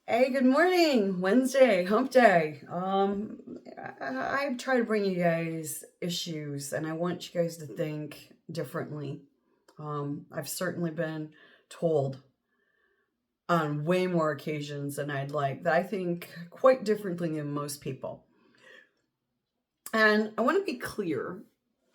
Hey, good morning. Wednesday, hump day. I try to bring you guys issues and I want you guys to think differently. I've certainly been told on way more occasions than I'd like that I think quite differently than most people. And I want to be clear.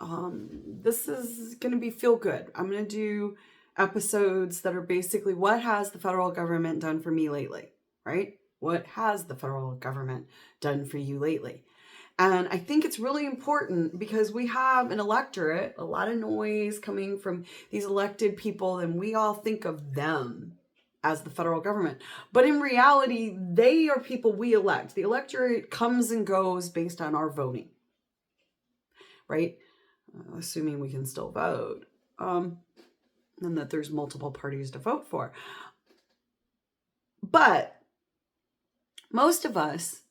This is going to be feel good. I'm going to do episodes that are basically what has the federal government done for me lately, right? What has the federal government done for you lately? And I think it's really important because we have an electorate, a lot of noise coming from these elected people, and we all think of them as the federal government. But in reality, they are people we elect. The electorate comes and goes based on our voting, right? Assuming we can still vote, and that there's multiple parties to vote for. But most of us,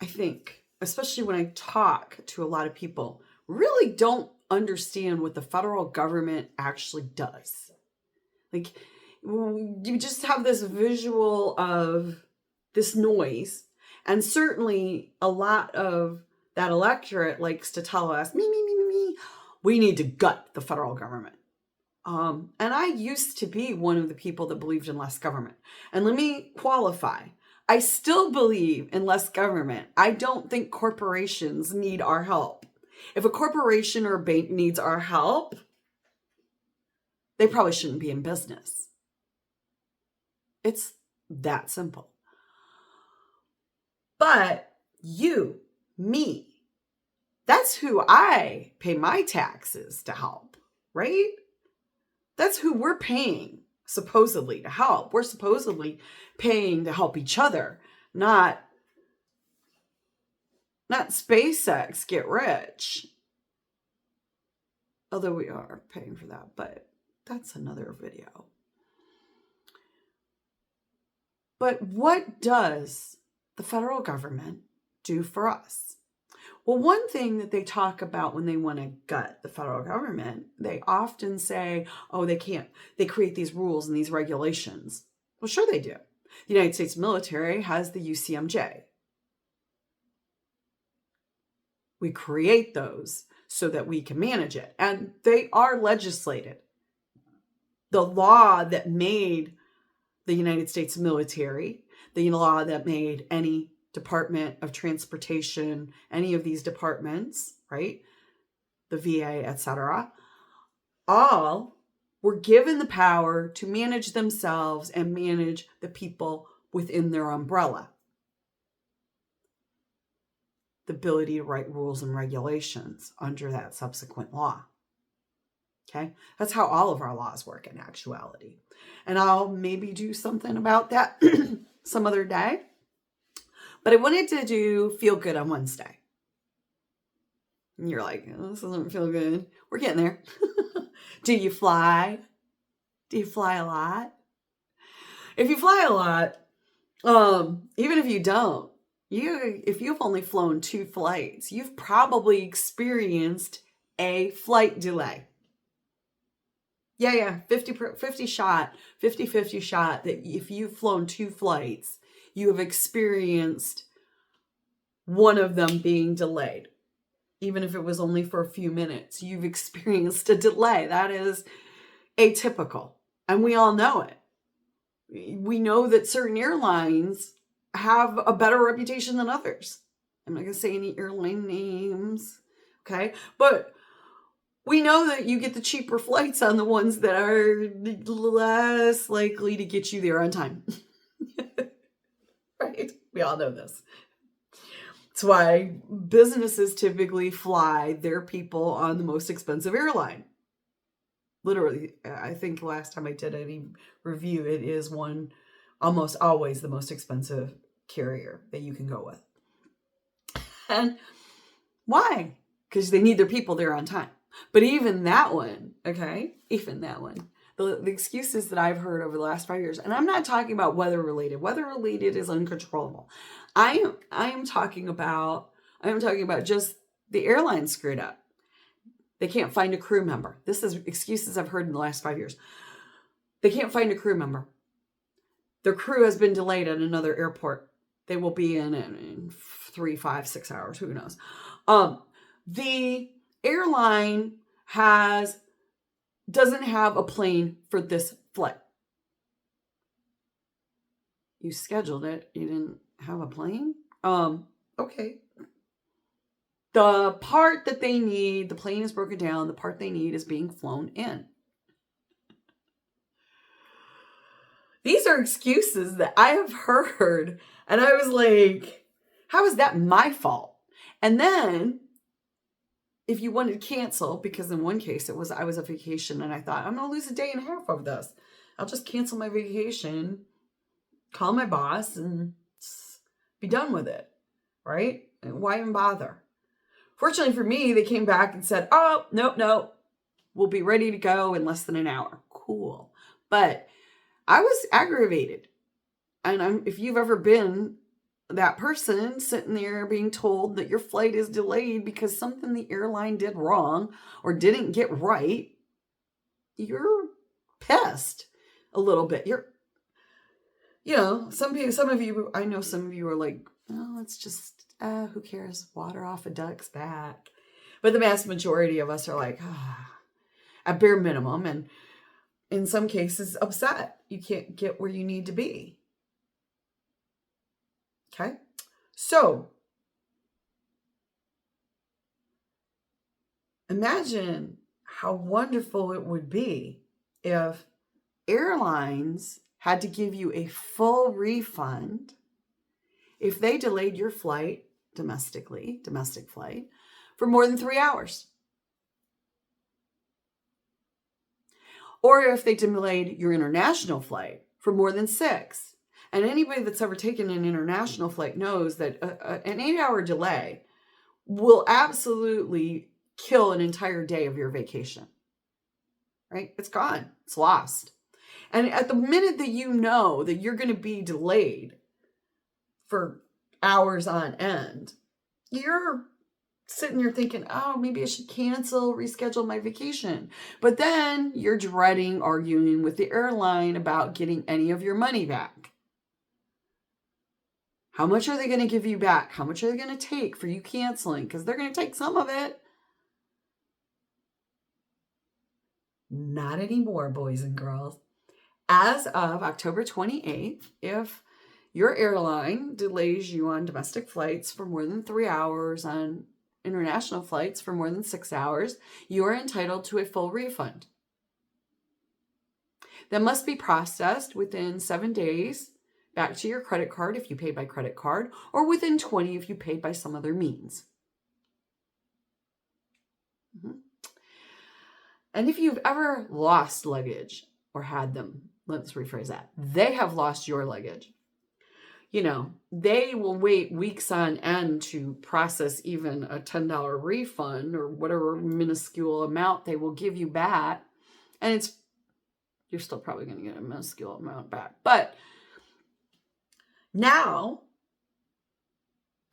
I think, especially when I talk to a lot of people, really don't understand what the federal government actually does. Like, you just have this visual of this noise, and certainly a lot of that electorate likes to tell us, me, we need to gut the federal government. And I used to be one of the people that believed in less government. And let me qualify. I still believe in less government. I don't think corporations need our help. If a corporation or a bank needs our help, they probably shouldn't be in business. It's that simple. But you, me, that's who I pay my taxes to help, right? That's who we're paying supposedly to help. We're supposedly paying to help each other, not SpaceX get rich. Although we are paying for that, but that's another video. But what does the federal government do for us? Well, one thing that they talk about when they want to gut the federal government, they often say, oh, they can't. They create these rules and these regulations. Well, sure they do. The United States military has the UCMJ. We create those so that we can manage it. And they are legislated. The law that made the United States military, the law that made any Department of Transportation, any of these departments, right? The VA, etc., all were given the power to manage themselves and manage the people within their umbrella. The ability to write rules and regulations under that subsequent law. Okay, that's how all of our laws work in actuality. And I'll maybe do something about that some other day. But I wanted to do Feel Good on Wednesday. And you're like, oh, this doesn't feel good. We're getting there. Do you fly? Do you fly a lot? If you fly a lot, even if you don't, if you've only flown 2 flights, you've probably experienced a flight delay. Yeah, 50 shot, 50-50 shot that if you've flown 2 flights, you have experienced one of them being delayed. Even if it was only for a few minutes, you've experienced a delay. That is atypical. And we all know it. We know that certain airlines have a better reputation than others. I'm not going to say any airline names, okay? But we know that you get the cheaper flights on the ones that are less likely to get you there on time. Right? We all know this. That's why businesses typically fly their people on the most expensive airline. Literally, I think last time I did any review, it is one almost always the most expensive carrier that you can go with. And why? Because they need their people there on time. But even that one, okay, the excuses that I've heard over the last 5 years, and I'm not talking about weather related. Weather related is uncontrollable. I am talking about just the airline screwed up. They can't find a crew member. This is excuses I've heard in the last 5 years. They can't find a crew member. their crew has been delayed at another airport. They will be in 3, 5, 6 hours. Who knows? The airline doesn't have a plane for this flight. You scheduled it. You didn't have a plane? Okay. The part that they need, the plane is broken down. The part they need is being flown in. These are excuses that I have heard. And I was like, how is that my fault? And then if you wanted to cancel, because in one case I was on vacation and I thought, I'm going to lose a day and a half of this. I'll just cancel my vacation, call my boss, and be done with it, right? Why even bother? Fortunately for me, they came back and said, oh, no, we'll be ready to go in less than an hour. Cool. But I was aggravated. And if you've ever been that person sitting there being told that your flight is delayed because something the airline did wrong or didn't get right, you're pissed a little bit. Some of you, I know some of you are like, oh, it's just, who cares? Water off a duck's back. But the vast majority of us are like, at bare minimum, and in some cases upset. You can't get where you need to be. Okay? So, imagine how wonderful it would be if airlines had to give you a full refund if they delayed your flight domestic flight, for more than 3 hours. Or if they delayed your international flight for more than 6. And anybody that's ever taken an international flight knows that an 8-hour delay will absolutely kill an entire day of your vacation. Right? It's gone. It's lost. And at the minute that you know that you're going to be delayed for hours on end, you're sitting there thinking, oh, maybe I should cancel, reschedule my vacation. But then you're dreading arguing with the airline about getting any of your money back. How much are they going to give you back? How much are they going to take for you canceling? Because they're going to take some of it. Not anymore, boys and girls. As of October 28th, if your airline delays you on domestic flights for more than 3 hours, on international flights for more than 6 hours, you are entitled to a full refund. That must be processed within 7 days back to your credit card if you paid by credit card, or within 20 if you paid by some other means. And if you've ever lost luggage or had them, let's rephrase that, they have lost your luggage. They will wait weeks on end to process even a $10 refund or whatever minuscule amount they will give you back. And you're still probably going to get a minuscule amount back. But now,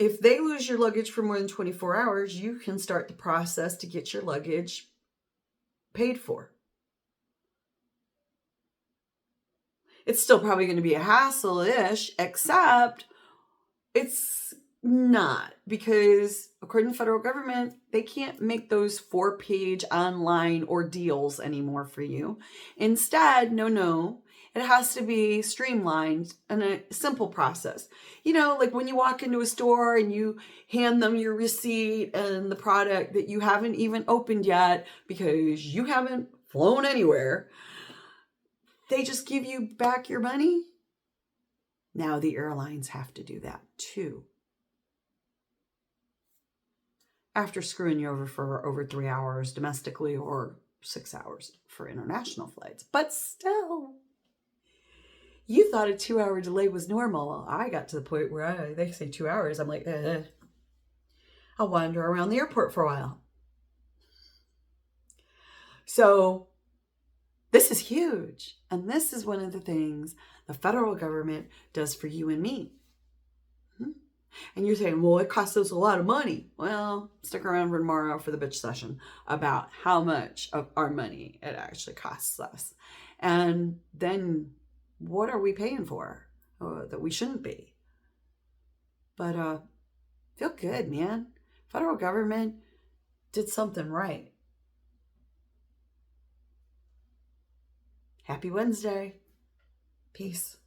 if they lose your luggage for more than 24 hours, you can start the process to get your luggage paid for. It's still probably going to be a hassle-ish, except it's not, because according to the federal government, they can't make those 4-page online ordeals anymore for you. Instead, no, it has to be streamlined and a simple process. Like when you walk into a store and you hand them your receipt and the product that you haven't even opened yet because you haven't flown anywhere, they just give you back your money. Now the airlines have to do that too. After screwing you over for over 3 hours domestically or 6 hours for international flights. But still, you thought a 2-hour delay was normal. I got to the point where they say 2 hours. I'm like, I'll wander around the airport for a while. So this is huge. And this is one of the things the federal government does for you and me. And you're saying, well, it costs us a lot of money. Well, stick around for tomorrow for the bitch session about how much of our money it actually costs us. And then what are we paying for that we shouldn't be? But feel good, man. Federal government did something right. Happy Wednesday. Peace.